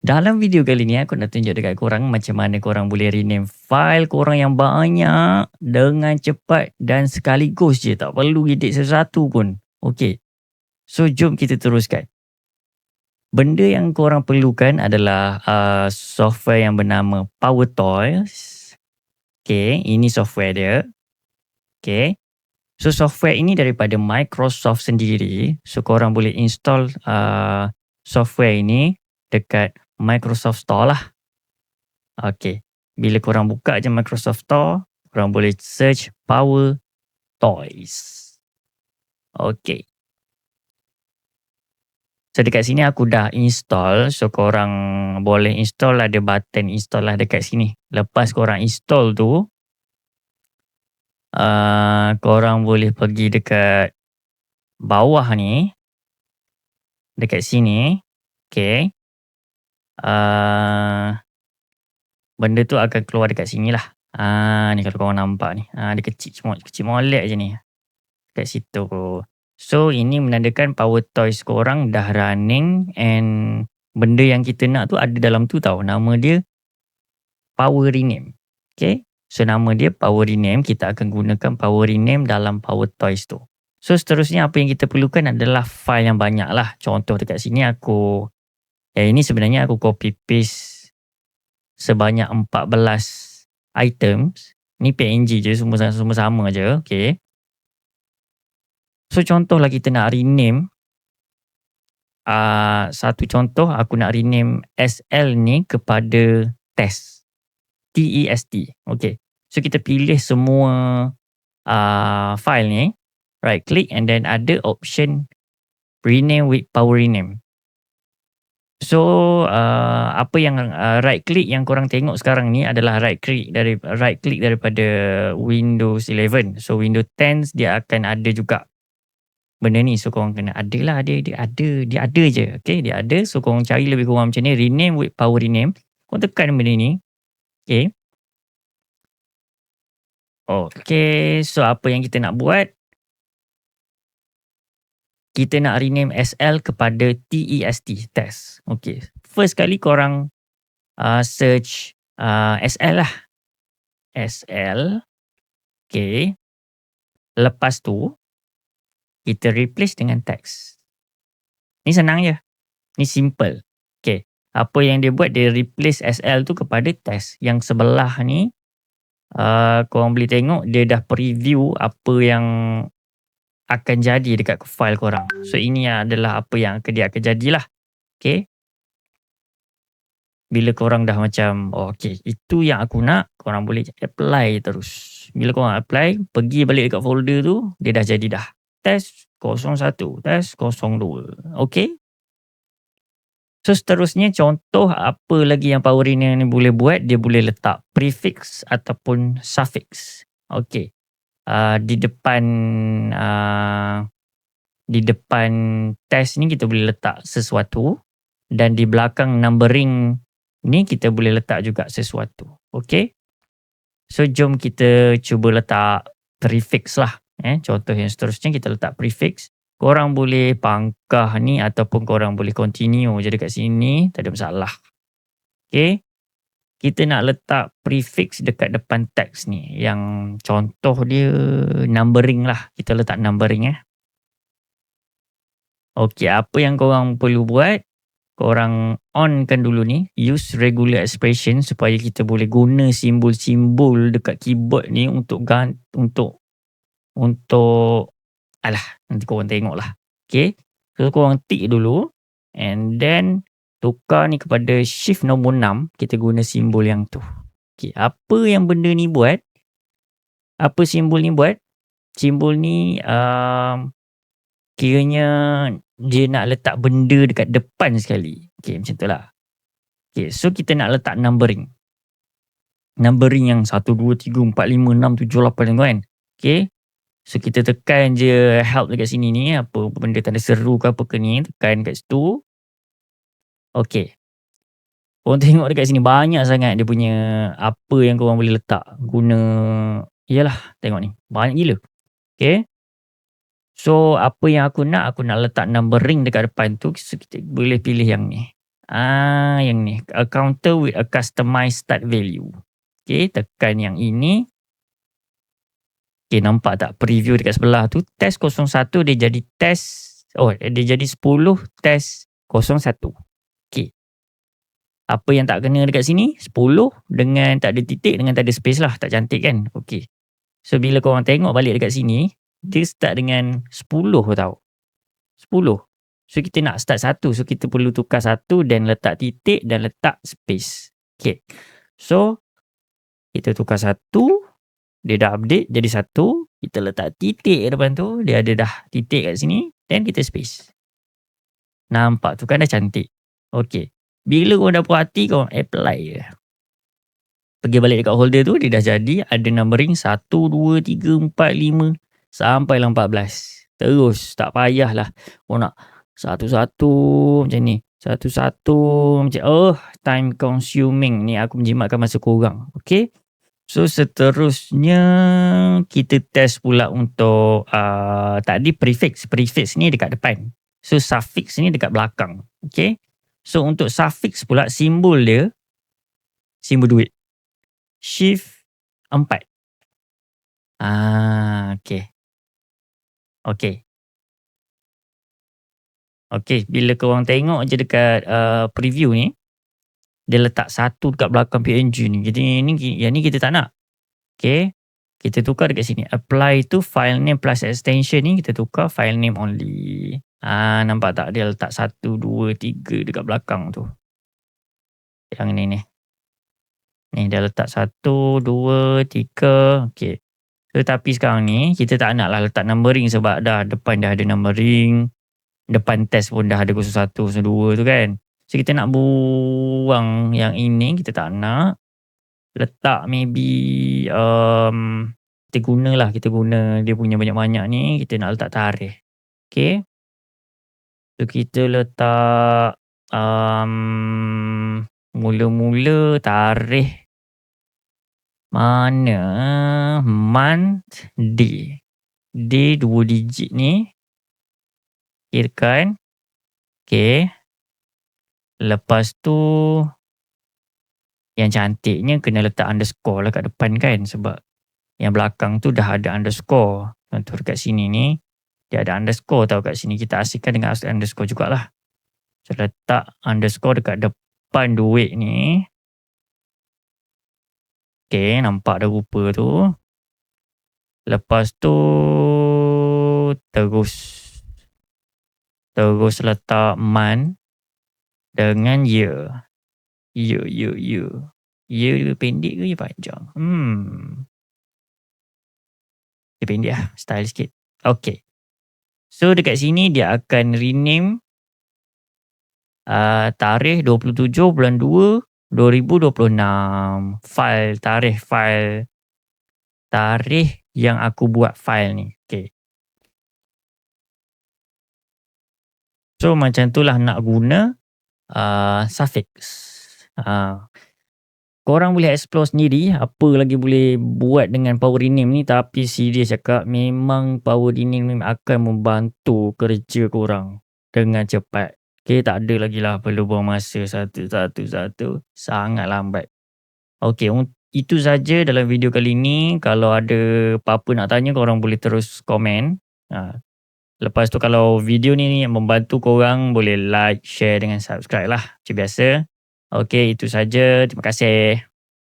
Dalam video kali ni aku nak tunjuk dekat korang macam mana korang boleh rename file korang yang banyak dengan cepat dan sekaligus je. Tak perlu edit sesuatu pun. Okay. So jom kita teruskan. Benda yang korang perlukan adalah software yang bernama PowerToys. Okay, ini software dia. Okay. So software ini daripada Microsoft sendiri. So korang boleh install software ini dekat Microsoft Store lah. Okay. Bila korang buka je Microsoft Store, korang boleh search Power Toys. Okay. So dekat sini aku dah install. So korang boleh install, ada button install lah dekat sini. Lepas korang install tu, korang boleh pergi dekat bawah ni. Dekat sini. Okay. Benda tu akan keluar dekat sini lah. Ni kalau korang nampak ni. Dia kecil molek je ni. Dekat situ. So ini menandakan Power Toys korang dah running, and benda yang kita nak tu ada dalam tu tau. Nama dia Power Rename. Okay. So nama dia Power Rename. Kita akan gunakan Power Rename dalam Power Toys tu. So seterusnya apa yang kita perlukan adalah file yang banyak lah. Contoh dekat sini ini sebenarnya aku copy paste sebanyak 14 items. Ni PNG je, semua sama je. Okay. So contohlah kita nak rename. Satu contoh aku nak rename SL ni kepada test. TEST. Okay. So kita pilih semua file ni. Right click and then ada option rename with Power Rename. So apa yang right click yang korang tengok sekarang ni adalah right click daripada Windows 11. So Windows 10 dia akan ada juga benda ni. So korang kena ada je. Okay, dia ada. So korang cari lebih kurang macam ni, rename with Power Rename. Korang tekan benda ni. Okay. Okay, so apa yang kita nak buat? Kita nak rename SL kepada TEST, test. Okay. First kali korang search SL lah. SL. Okay. Lepas tu, kita replace dengan text. Ni senang je. Ni simple. Okay. Apa yang dia buat, dia replace SL tu kepada test. Yang sebelah ni, korang boleh tengok, dia dah preview apa yang akan jadi dekat file korang. So ini adalah apa yang dia akan jadilah. Okay. Bila korang dah macam, okay, itu yang aku nak, korang boleh apply terus. Bila korang apply, pergi balik dekat folder tu, dia dah jadi dah. Test 01, test 02. Okay. So seterusnya, contoh apa lagi yang Power Rename ni boleh buat, dia boleh letak prefix ataupun suffix. Okay. Di depan test ni kita boleh letak sesuatu, dan di belakang numbering ni kita boleh letak juga sesuatu. Okay. So jom kita cuba letak prefix lah. Contoh yang seterusnya kita letak prefix. Korang boleh pangkah ni ataupun korang boleh continue je dekat sini. Tak ada masalah. Okay. Kita nak letak prefix dekat depan teks ni. Yang contoh dia numbering lah. Kita letak numbering. Okay, apa yang korang perlu buat? Korang onkan dulu ni. Use regular expression supaya kita boleh guna simbol-simbol dekat keyboard ni untuk nanti korang tengok lah. Okay. So korang tick dulu. And then tukar ni kepada shift nombor 6. Kita guna simbol yang tu. Okay. Apa yang benda ni buat? Apa simbol ni buat? Simbol ni kiranya dia nak letak benda dekat depan sekali. Okay, macam tu lah. Okay, so kita nak letak numbering. Numbering yang 1, 2, 3, 4, 5, 6, 7, 8 kan. Okay. So kita tekan je help dekat sini ni. Apa benda tanda seru ke apa ke ni. Tekan kat situ. Okay. Korang tengok dekat sini banyak sangat dia punya apa yang korang boleh letak. Iyalah, tengok ni. Banyak gila. Okay. So apa yang aku nak letak numbering dekat depan tu. So kita boleh pilih yang ni. Yang ni. A counter with a customized start value. Okay, tekan yang ini. Okay, nampak tak preview dekat sebelah tu? Test 01 dia jadi test. Dia jadi 10 test 01. Okay. Apa yang tak kena dekat sini? 10 dengan tak ada titik dengan tak ada space lah. Tak cantik kan? Okay. So, bila korang tengok balik dekat sini, dia start dengan 10 tau. 10. So, kita nak start 1. So, kita perlu tukar 1 dan letak titik dan letak space. Okay. So, kita tukar 1. Dia dah update jadi 1. Kita letak titik depan tu. Dia ada dah titik kat sini. Dan kita space. Nampak tu kan dah cantik. Okay. Bila korang dah puas hati, korang apply je. Pergi balik dekat holder tu, dia dah jadi. Ada numbering 1, 2, 3, 4, 5 sampailah 14. Terus tak payahlah. Korang nak satu-satu macam ni. Satu-satu macam time consuming. Ni aku menjimatkan masa korang. Okay. So seterusnya kita test pula untuk tadi prefix. Prefix ni dekat depan. So suffix ni dekat belakang. Okay. So untuk suffix pula simbol dia simbol duit. Shift 4. Okay. Okay. Okay, bila korang tengok je dekat preview ni, dia letak 1 dekat belakang PNG ni. Yang ni kita tak nak. Okay. Kita tukar dekat sini. Apply to file name plus extension ni, kita tukar file name only. Nampak tak? Dia letak 1, 2, 3 dekat belakang tu. Yang ni ni. Ni dia letak 1, 2, 3. Okay. Tetapi sekarang ni, kita tak nak lah letak numbering sebab dah depan dah ada numbering. Depan test pun dah ada 01, 02 tu kan. So, kita nak buang yang ini. Kita tak nak. Letak maybe kita guna dia punya banyak-banyak ni. Kita nak letak tarikh. Okay. So, kita letak mula-mula tarikh mana? Month, day. Day 2 digit ni. Kirakan. Okay. Lepas tu yang cantiknya kena letak underscore lah kat depan kan. Sebab yang belakang tu dah ada underscore. Contoh dekat sini ni. Dia ada underscore tau kat sini. Kita asingkan dengan underscore jugalah. So letak underscore dekat depan duit ni. Okay, nampak dah rupa tu. Lepas tu terus letak month dengan year. Year. Year pendek ke panjang? Dia pendek lah. Style sikit. Okay. So dekat sini dia akan rename tarikh 27 bulan 2 2026. Tarikh yang aku buat file ni. Okay. So macam tu lah nak guna suffix. Korang boleh explore sendiri apa lagi boleh buat dengan power rename ni. Tapi serius cakap, memang power rename ni akan membantu kerja korang dengan cepat. Okay, tak ada lagi lah perlu buang masa satu. Sangat lambat. Okay, itu saja dalam video kali ni. Kalau ada apa-apa nak tanya, korang boleh terus komen. Lepas tu kalau video ni membantu korang, boleh like, share dengan subscribe lah. Macam biasa. Okay, itu saja. Terima kasih.